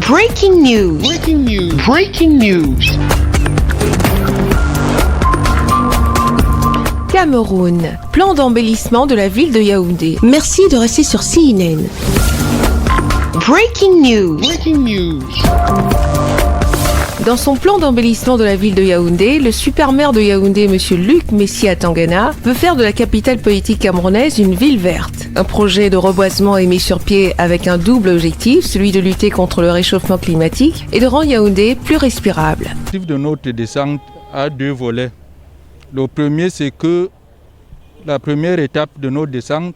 Breaking news. Breaking news. Breaking news. Cameroun. Plan d'embellissement de la ville de Yaoundé. Merci de rester sur CNN. Breaking news. Breaking news. Dans son plan d'embellissement de la ville de Yaoundé, le super maire de Yaoundé, M. Luc Messia Tangana, veut faire de la capitale politique camerounaise une ville verte. Un projet de reboisement est mis sur pied avec un double objectif, celui de lutter contre le réchauffement climatique et de rendre Yaoundé plus respirable. L'objectif de notre descente a deux volets. Le premier, c'est que la première étape de notre descente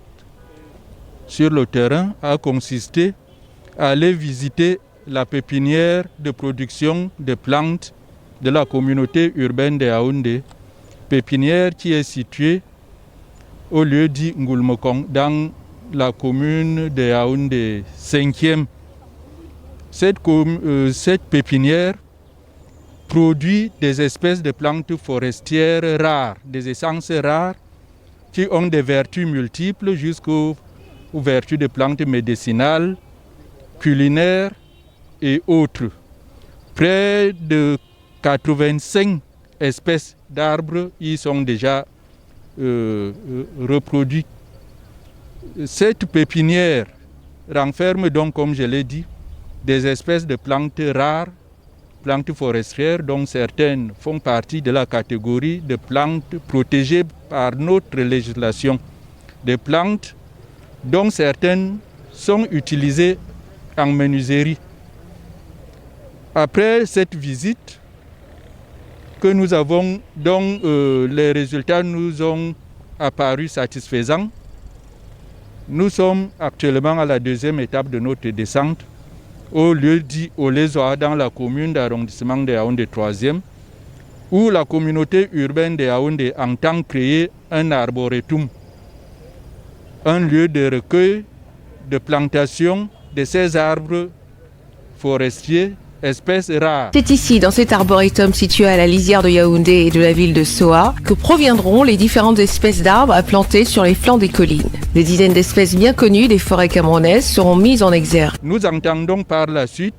sur le terrain a consisté à aller visiter la pépinière de production de plantes de la communauté urbaine de Yaoundé, pépinière qui est située au lieu dit Ngoulmokong dans la commune de Yaoundé 5e. Cette pépinière produit des espèces de plantes forestières rares, des essences rares qui ont des vertus multiples jusqu'aux vertus de plantes médicinales, culinaires et autres. Près de 85 espèces d'arbres y sont déjà reproduits. Cette pépinière renferme donc, comme je l'ai dit, des espèces de plantes rares, plantes forestières dont certaines font partie de la catégorie de plantes protégées par notre législation. Des plantes dont certaines sont utilisées en menuiserie. Après cette visite que nous avons, dont les résultats nous ont apparu satisfaisants, nous sommes actuellement à la deuxième étape de notre descente au lieu dit Olezoa dans la commune d'arrondissement de Yaoundé 3e, où la communauté urbaine de Yaoundé entend créer un arboretum, un lieu de recueil, de plantation de ces arbres forestiers, espèces rares. C'est ici, dans cet arboretum situé à la lisière de Yaoundé et de la ville de Soa, que proviendront les différentes espèces d'arbres à planter sur les flancs des collines. Des dizaines d'espèces bien connues des forêts camerounaises seront mises en exergue. Nous entendons par la suite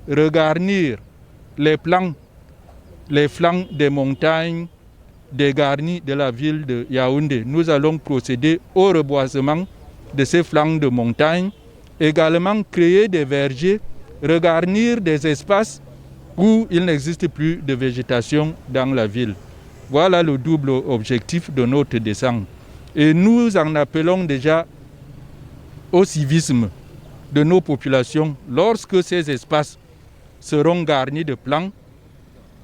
regarnir les flancs des montagnes dégarnies de la ville de Yaoundé. Nous allons procéder au reboisement de ces flancs de montagne, également créer des vergers, regarnir des espaces où il n'existe plus de végétation dans la ville. Voilà le double objectif de notre descente. Et nous en appelons déjà au civisme de nos populations lorsque ces espaces seront garnis de plants,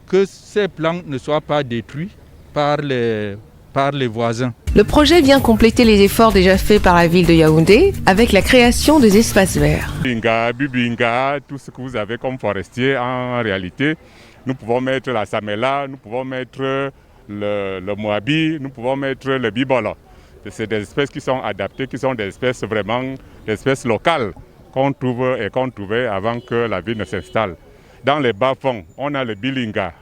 que ces plants ne soient pas détruits par les voisins. Le projet vient compléter les efforts déjà faits par la ville de Yaoundé avec la création des espaces verts. Bubinga, tout ce que vous avez comme forestier, en réalité, nous pouvons mettre la samela, nous pouvons mettre le moabi, nous pouvons mettre le bibolo. C'est des espèces qui sont adaptées, qui sont des espèces vraiment, des espèces locales qu'on trouve et qu'on trouvait avant que la ville ne s'installe. Dans les bas-fonds, on a le bilinga,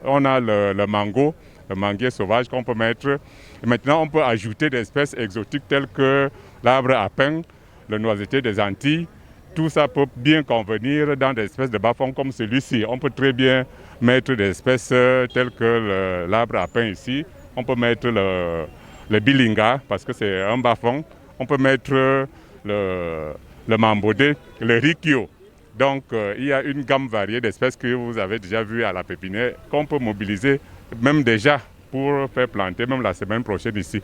on a le mango, le manguier sauvage qu'on peut mettre. Et maintenant, on peut ajouter des espèces exotiques telles que l'arbre à pain, le noisetier des Antilles. Tout ça peut bien convenir dans des espèces de bas-fonds comme celui-ci. On peut très bien mettre des espèces telles que l'arbre à pain ici. On peut mettre le bilinga parce que c'est un bas-fond. On peut mettre le mambodé, le rikio. Donc, il y a une gamme variée d'espèces que vous avez déjà vues à la pépinière qu'on peut mobiliser même déjà pour faire planter, même la semaine prochaine ici.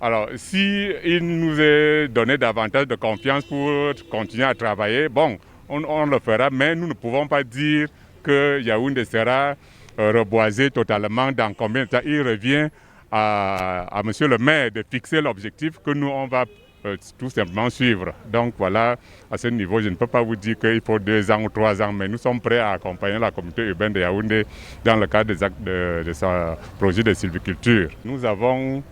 Alors, si il nous est donné davantage de confiance pour continuer à travailler, bon, on le fera, mais nous ne pouvons pas dire que Yaoundé sera reboisé totalement dans combien de temps. Il revient à monsieur le maire de fixer l'objectif que nous, on va tout simplement suivre. Donc voilà, à ce niveau, je ne peux pas vous dire qu'il faut 2 ans ou 3 ans, mais nous sommes prêts à accompagner la communauté urbaine de Yaoundé dans le cadre de son projet de sylviculture. Nous avons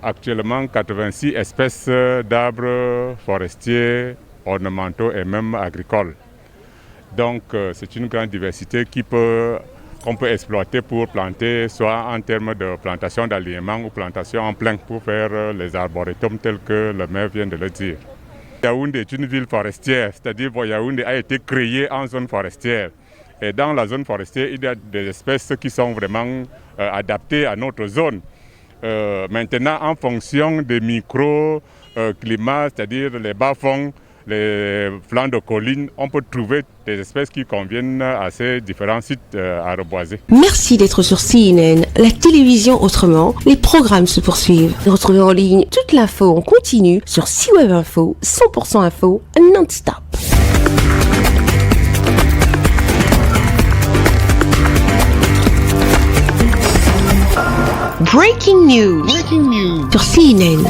actuellement 86 espèces d'arbres forestiers, ornementaux et même agricoles. Donc c'est une grande diversité qu'on peut exploiter pour planter, soit en termes de plantation d'alignement ou plantation en plein pour faire les arboretums tels que le maire vient de le dire. Yaoundé est une ville forestière, c'est-à-dire que Yaoundé a été créé en zone forestière. Et dans la zone forestière, il y a des espèces qui sont vraiment adaptées à notre zone. Maintenant, en fonction des micro-climats, c'est-à-dire les bas-fonds, les flancs de collines, on peut trouver des espèces qui conviennent à ces différents sites à reboiser. Merci d'être sur CNN, la télévision autrement. Les programmes se poursuivent. Retrouvez en ligne toute l'info en continu sur CWeb Info, 100% info, non-stop. Breaking news. Breaking news. Sur CNN.